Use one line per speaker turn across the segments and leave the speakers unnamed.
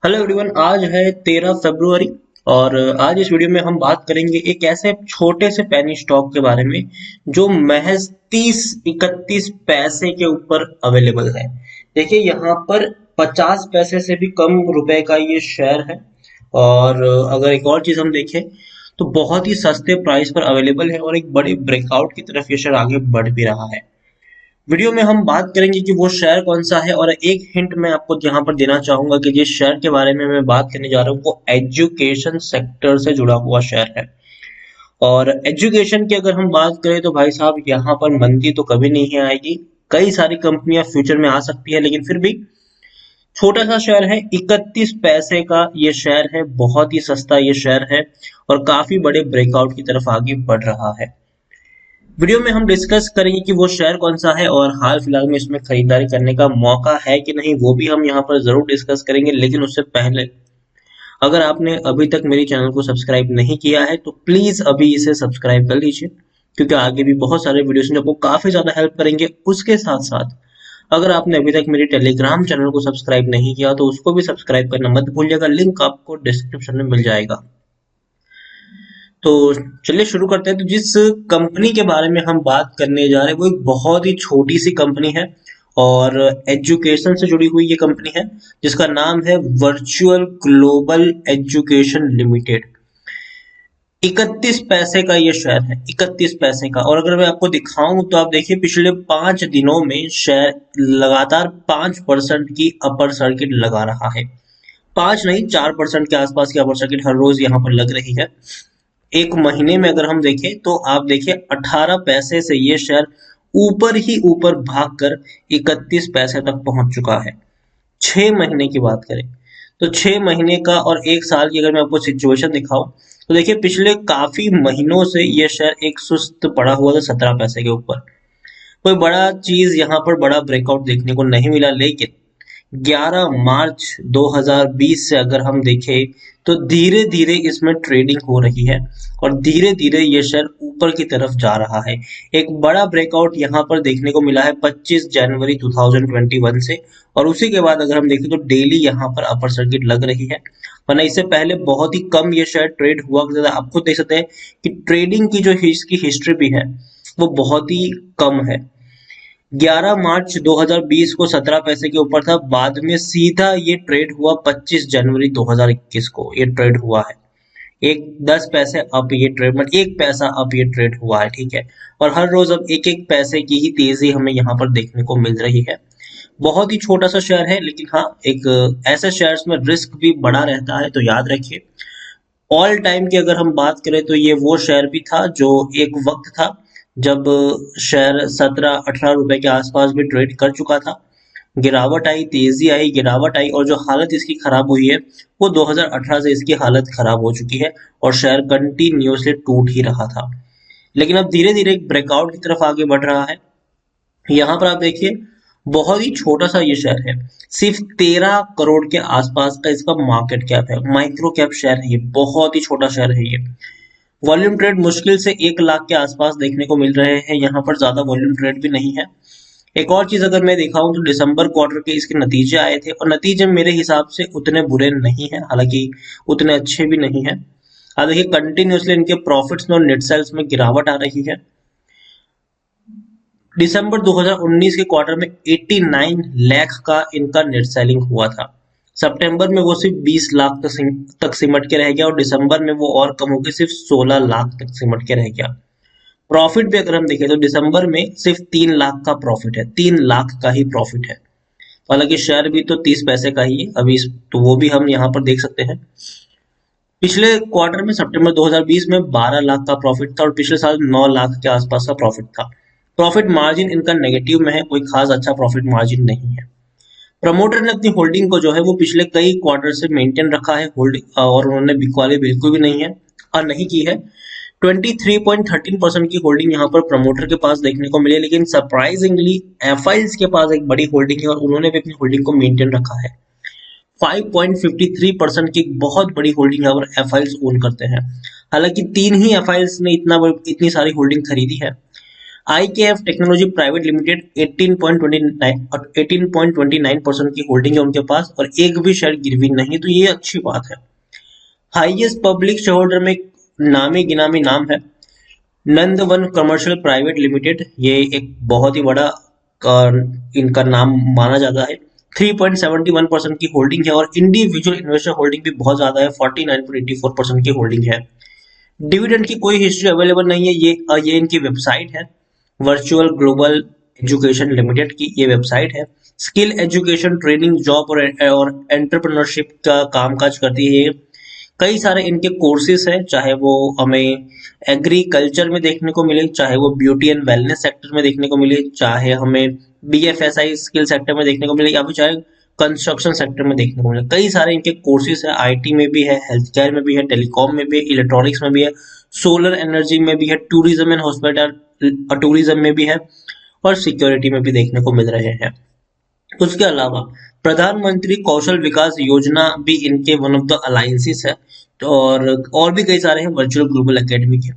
Hello everyone. आज है 13 फरवरी और आज इस वीडियो में हम बात करेंगे एक ऐसे छोटे से पेनी स्टॉक के बारे में जो महज 30-31 पैसे के ऊपर अवेलेबल है। देखिए यहाँ पर 50 पैसे से भी कम रुपए का ये शेयर है। और अगर एक और चीज हम देखें तो बहुत ही सस्ते प्राइस पर अवेलेबल है और एक बड़े ब्रेकआउट की तरफ ये शेयर आगे बढ़ भी रहा है। वीडियो में हम बात करेंगे कि वो शेयर कौन सा है, और एक हिंट मैं आपको यहाँ पर देना चाहूंगा कि जिस शेयर के बारे में मैं बात करने जा रहा हूँ वो एजुकेशन सेक्टर से जुड़ा हुआ शेयर है। और एजुकेशन की अगर हम बात करें तो भाई साहब यहाँ पर मंदी तो कभी नहीं आएगी। कई सारी कंपनियां फ्यूचर में आ सकती है, लेकिन फिर भी छोटा सा शेयर है, 31 पैसे का ये शेयर है, बहुत ही सस्ता ये शेयर है और काफी बड़े ब्रेकआउट की तरफ आगे बढ़ रहा है। वीडियो में हम डिस्कस करेंगे कि वो शेयर कौन सा है और हाल फिलहाल में इसमें खरीदारी करने का मौका है कि नहीं, वो भी हम यहाँ पर जरूर डिस्कस करेंगे। लेकिन उससे पहले अगर आपने अभी तक मेरे चैनल को सब्सक्राइब नहीं किया है तो प्लीज अभी इसे सब्सक्राइब कर लीजिए, क्योंकि आगे भी बहुत सारे वीडियोस हैं जो आपको काफी ज्यादा हेल्प करेंगे। उसके साथ साथ अगर आपने अभी तक मेरे टेलीग्राम चैनल को सब्सक्राइब नहीं किया तो उसको भी सब्सक्राइब करना मत भूलिएगा, लिंक आपको डिस्क्रिप्शन में मिल जाएगा। तो चलिए शुरू करते हैं। तो जिस कंपनी के बारे में हम बात करने जा रहे हैं वो एक बहुत ही छोटी सी कंपनी है और एजुकेशन से जुड़ी हुई ये कंपनी है, जिसका नाम है वर्चुअल ग्लोबल एजुकेशन लिमिटेड। 31 पैसे का ये शेयर है, 31 पैसे का। और अगर मैं आपको दिखाऊं तो आप देखिए पिछले 5 दिनों में शेयर लगातार 5% की अपर सर्किट लगा रहा है। 5 नहीं, 4% के आसपास की अपर सर्किट हर रोज यहाँ पर लग रही है। एक महीने में अगर हम देखें तो आप देखिए 18 पैसे से ये शेयर ऊपर ही ऊपर भागकर 31 पैसे तक पहुंच चुका है। 6 महीने की बात करें तो 6 महीने का और एक साल की अगर मैं आपको सिचुएशन दिखाऊं तो देखिए पिछले काफी महीनों से ये शेयर एक सुस्त पड़ा हुआ था 17 पैसे के ऊपर। कोई बड़ा चीज यहाँ पर बड़ा ब्रेकआउट देखने को नहीं मिला, लेकिन 11 मार्च 2020 से अगर हम देखें तो धीरे धीरे इसमें ट्रेडिंग हो रही है और धीरे धीरे ये शेयर ऊपर की तरफ जा रहा है। एक बड़ा ब्रेकआउट यहाँ पर देखने को मिला है 25 जनवरी 2021 से, और उसी के बाद अगर हम देखें तो डेली यहाँ पर अपर सर्किट लग रही है। वरना इससे पहले बहुत ही कम ये शेयर ट्रेड हुआ करता था। आप खुद देख सकते हैं कि ट्रेडिंग की जो इसकी हिस्ट्री भी है वो बहुत ही कम है। 11 मार्च 2020 को 17 पैसे के ऊपर था, बाद में सीधा ये ट्रेड हुआ 25 जनवरी 2021 को ये ट्रेड हुआ है। एक 10 पैसे अप ये ट्रेड, मतलब 1 पैसा अप ये ट्रेड हुआ है, ठीक है। और हर रोज अब 1-1 पैसे की ही तेजी हमें यहाँ पर देखने को मिल रही है। बहुत ही छोटा सा शेयर है, लेकिन हाँ एक ऐसे शेयर्स में रिस्क भी बड़ा रहता है, तो याद रखिए। ऑल टाइम की अगर हम बात करें तो ये वो शेयर भी था जो एक वक्त था जब शेयर 17-18 रुपए के आसपास भी ट्रेड कर चुका था। गिरावट आई, तेजी आई, गिरावट आई, और जो हालत इसकी खराब हुई है वो 2018 से इसकी हालत खराब हो चुकी है और शेयर कंटिन्यूसली टूट ही रहा था। लेकिन अब धीरे धीरे एक ब्रेकआउट की तरफ आगे बढ़ रहा है। यहाँ पर आप देखिए बहुत ही छोटा सा ये शेयर है, सिर्फ 13 करोड़ के आसपास का इसका मार्केट कैप है, माइक्रो कैप शेयर है ये, बहुत ही छोटा शेयर है ये। वॉल्यूम ट्रेड मुश्किल से 1 लाख के आसपास देखने को मिल रहे हैं, यहाँ पर ज्यादा वॉल्यूम ट्रेड भी नहीं है। एक और चीज अगर मैं दिखाऊं तो दिसंबर क्वार्टर के इसके नतीजे आए थे और नतीजे मेरे हिसाब से उतने बुरे नहीं है, हालांकि उतने अच्छे भी नहीं है। अब देखिए कंटिन्यूसली इनके प्रॉफिट्स में और नेट सेल्स में गिरावट आ रही है। दिसंबर 2019 के क्वार्टर में 89 लाख का इनका नेट सेलिंग हुआ था। सितंबर में वो सिर्फ 20 लाख तक सिमट के रह गया और दिसंबर में वो और कम होकर सिर्फ 16 लाख तक सिमट के रह गया। प्रॉफिट भी अगर हम देखें तो दिसंबर में सिर्फ 3 लाख का प्रॉफिट है, 3 लाख का ही प्रॉफिट है। हालांकि शेयर भी तो 30 पैसे का ही है अभी, तो वो भी हम यहाँ पर देख सकते हैं। पिछले क्वार्टर में सितंबर 2020 में 12 लाख का प्रॉफिट था और पिछले साल 9 लाख के आसपास का प्रॉफिट था। प्रॉफिट मार्जिन इनका नेगेटिव में है, कोई खास अच्छा प्रॉफिट मार्जिन नहीं है। प्रमोटर ने अपनी होल्डिंग को जो है वो पिछले कई क्वार्टर से मेंटेन रखा है होल्डिंग, और उन्होंने बिकवाली बिल्कुल भी नहीं है और नहीं की है। 23.13% की होल्डिंग यहाँ पर प्रमोटर के पास देखने को मिली, लेकिन सरप्राइजिंगली एफआईएल्स के पास एक बड़ी होल्डिंग है और उन्होंने भी अपनी होल्डिंग को मेंटेन रखा है। 5.53% की बहुत बड़ी होल्डिंग यहाँ पर एफआईएल्स ओन करते हैं। हालांकि 3 ही एफआईएल्स ने इतनी सारी होल्डिंग खरीदी है। IKF टेक्नोलॉजी प्राइवेट लिमिटेड 18.29% की होल्डिंग है उनके पास और एक भी शेयर गिरवी नहीं, तो ये अच्छी बात है। हाईएस्ट पब्लिक शेयर होल्डर में नामी गिनामी नाम है नंदवन कमर्शियल प्राइवेट लिमिटेड, ये एक बहुत ही बड़ा इनका नाम माना जाता है। 3.71% की होल्डिंग है और इंडिविजुअल इन्वेस्टर होल्डिंग भी बहुत ज्यादा है, 49.84% की होल्डिंग है। डिविडेंड की कोई हिस्ट्री अवेलेबल नहीं है, ये इनकी वेबसाइट है वर्चुअल ग्लोबल एजुकेशन लिमिटेड की, ये वेबसाइट है। स्किल एजुकेशन ट्रेनिंग जॉब और एंटरप्रेन्योरशिप का कामकाज करती है। कई सारे इनके कोर्सेज हैं, चाहे वो हमें एग्रीकल्चर में देखने को मिले, चाहे वो ब्यूटी एंड वेलनेस सेक्टर में देखने को मिले, चाहे हमें BFSI स्किल सेक्टर में देखने को मिले, या फिर चाहे कंस्ट्रक्शन सेक्टर में देखने को मिले। कई सारे इनके कोर्सेज है, IT में भी है, हेल्थ केयर में भी है, टेलीकॉम में भी है, इलेक्ट्रॉनिक्स में भी है, सोलर एनर्जी में भी है, टूरिज्म एंड हॉस्पिटल टूरिज्म में भी है और सिक्योरिटी में भी देखने को मिल रहे हैं। उसके अलावा प्रधानमंत्री कौशल विकास योजना भी इनके वन ऑफ द अलायंसेस है, तो और भी कई सारे हैं वर्चुअल ग्लोबल एकेडमी के,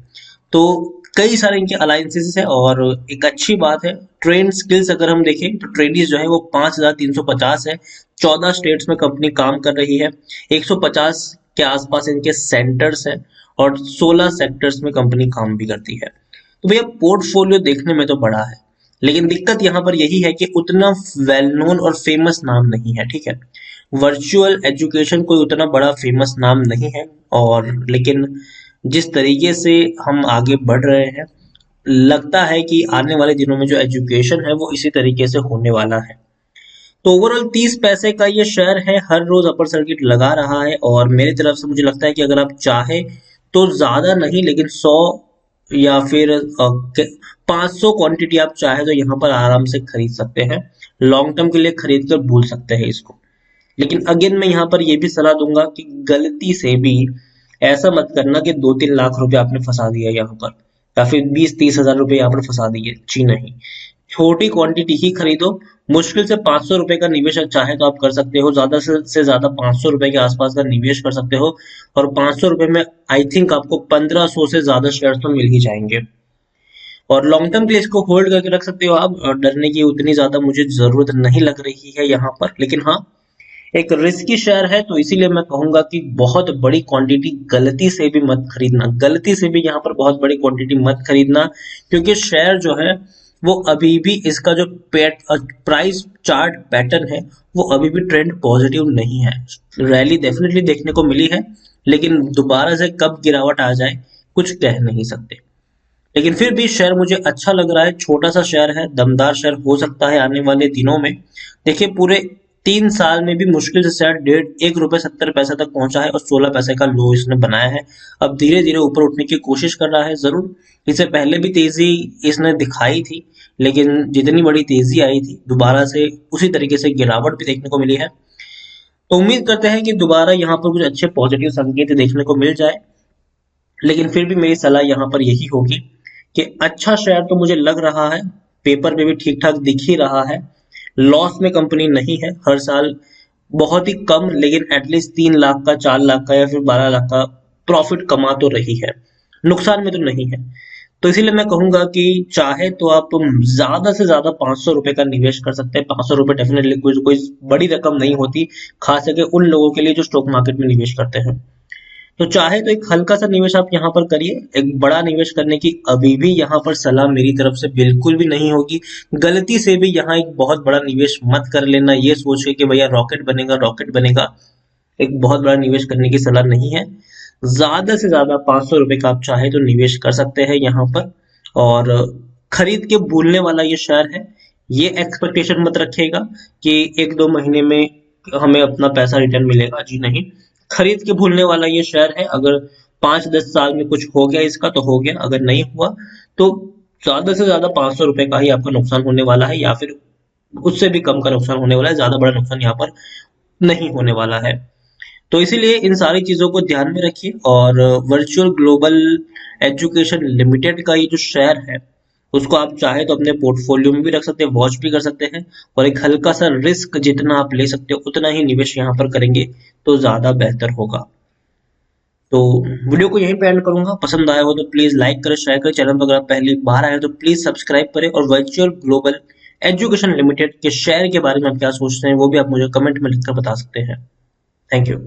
तो कई सारे इनके अलायंसेस है। और एक अच्छी बात है ट्रेंड स्किल्स अगर हम देखें तो ट्रेनिज जो है वो 5350 है, 14 स्टेट्स में कंपनी काम कर रही है, 150 के आसपास इनके सेंटर्स है और 16 सेक्टर्स में कंपनी काम भी करती है। तो भैया पोर्टफोलियो देखने में तो बड़ा है, लेकिन दिक्कत यहाँ पर यही है कि उतना वेल नोन और फेमस नाम नहीं है, ठीक है। वर्चुअल एजुकेशन कोई उतना बड़ा फेमस नाम नहीं है, और लेकिन जिस तरीके से हम आगे बढ़ रहे हैं लगता है कि आने वाले दिनों में जो एजुकेशन है वो इसी तरीके से होने वाला है। तो ओवरऑल 30 पैसे का ये शेयर है, हर रोज अपर सर्किट लगा रहा है, और मेरी तरफ से मुझे लगता है कि अगर आप चाहे तो ज्यादा नहीं लेकिन 100 या फिर 500 क्वांटिटी आप चाहे तो यहाँ पर आराम से खरीद सकते हैं, लॉन्ग टर्म के लिए खरीद कर भूल सकते हैं इसको। लेकिन अगेन मैं यहाँ पर ये भी सलाह दूंगा कि गलती से भी ऐसा मत करना कि 2-3 लाख रुपए आपने फंसा दिया यहाँ पर, या फिर 20-30 हजार रुपए यहाँ पर फंसा दिए, जी नहीं। छोटी क्वांटिटी ही खरीदो, मुश्किल से 500 रुपए का निवेश चाहे तो आप कर सकते हो, ज्यादा से ज्यादा 500 रुपए के आसपास का निवेश कर सकते हो, और 500 रुपए में आई थिंक आपको 1500 से ज्यादा शेयर तो मिल ही जाएंगे, और लॉन्ग टर्म के लिए इसको होल्ड करके रख सकते हो आप। और डरने की उतनी ज्यादा मुझे जरूरत नहीं लग रही है यहाँ पर, लेकिन हाँ एक रिस्की शेयर है, तो इसीलिए मैं कहूंगा कि बहुत बड़ी क्वांटिटी गलती से भी मत खरीदना, गलती से भी यहाँ पर बहुत बड़ी क्वांटिटी मत खरीदना, क्योंकि शेयर जो है वो अभी भी इसका जो प्राइस चार्ट पैटर्न है वो अभी भी ट्रेंड पॉजिटिव नहीं है। रैली डेफिनेटली देखने को मिली है, लेकिन दोबारा से कब गिरावट आ जाए कुछ कह नहीं सकते। लेकिन फिर भी शेयर मुझे अच्छा लग रहा है, छोटा सा शेयर है, दमदार शेयर हो सकता है आने वाले दिनों में। देखिए पूरे 3 साल में भी मुश्किल से शेयर 1.70 रुपए तक पहुंचा है और 16 पैसे का लो इसने बनाया है। अब धीरे धीरे ऊपर उठने की कोशिश कर रहा है जरूर, इससे पहले भी तेजी इसने दिखाई थी, लेकिन जितनी बड़ी तेजी आई थी दोबारा से उसी तरीके से गिरावट भी देखने को मिली है। तो उम्मीद करते हैं कि दोबारा यहाँ पर कुछ अच्छे पॉजिटिव संकेत देखने को मिल जाए, लेकिन फिर भी मेरी सलाह यहाँ पर यही होगी कि अच्छा शेयर तो मुझे लग रहा है, पेपर पे भी ठीक ठाक दिख ही रहा है, लॉस में कंपनी नहीं है, हर साल बहुत ही कम लेकिन एटलीस्ट 3 लाख का, 4 लाख का या फिर 12 लाख का प्रॉफिट कमा तो रही है, नुकसान में तो नहीं है। तो इसीलिए मैं कहूंगा कि चाहे तो आप ज्यादा से ज्यादा 500 रुपए का निवेश कर सकते हैं। 500 रुपए डेफिनेटली कोई बड़ी रकम नहीं होती, खास करके उन लोगों के लिए जो स्टॉक मार्केट में निवेश करते हैं। तो चाहे तो एक हल्का सा निवेश आप यहाँ पर करिए, एक बड़ा निवेश करने की अभी भी यहाँ पर सलाह मेरी तरफ से बिल्कुल भी नहीं होगी। गलती से भी यहाँ एक बहुत बड़ा निवेश मत कर लेना ये सोच के कि भैया रॉकेट बनेगा रॉकेट बनेगा, एक बहुत बड़ा निवेश करने की सलाह नहीं है। ज्यादा से ज्यादा 500 रुपए का आप चाहे तो निवेश कर सकते हैं यहाँ पर, और खरीद के भूलने वाला ये शेयर है। ये एक्सपेक्टेशन मत रखिएगा कि 1-2 महीने में हमें अपना पैसा रिटर्न मिलेगा, जी नहीं। खरीद के भूलने वाला ये शेयर है, अगर 5-10 साल में कुछ हो गया इसका तो हो गया, अगर नहीं हुआ तो ज्यादा से ज्यादा 500 रुपए का ही आपका नुकसान होने वाला है, या फिर उससे भी कम का नुकसान होने वाला है, ज्यादा बड़ा नुकसान यहाँ पर नहीं होने वाला है। तो इसीलिए इन सारी चीजों को ध्यान में रखिए, और वर्चुअल ग्लोबल एजुकेशन लिमिटेड का ये जो शेयर है उसको आप चाहे तो अपने पोर्टफोलियो में भी रख सकते हैं, वॉच भी कर सकते हैं, और एक हल्का सा रिस्क जितना आप ले सकते हो उतना ही निवेश यहाँ पर करेंगे तो ज्यादा बेहतर होगा। तो वीडियो को यहीं पे एंड करूंगा। पसंद आया हो तो प्लीज लाइक करें, शेयर करें। चैनल पर अगर आप पहली बार आए हो तो प्लीज सब्सक्राइब करें। और वर्चुअल ग्लोबल एजुकेशन लिमिटेड के शेयर के बारे में आप क्या सोचते हैं वो भी आप मुझे कमेंट में लिखकर बता सकते हैं। Thank you.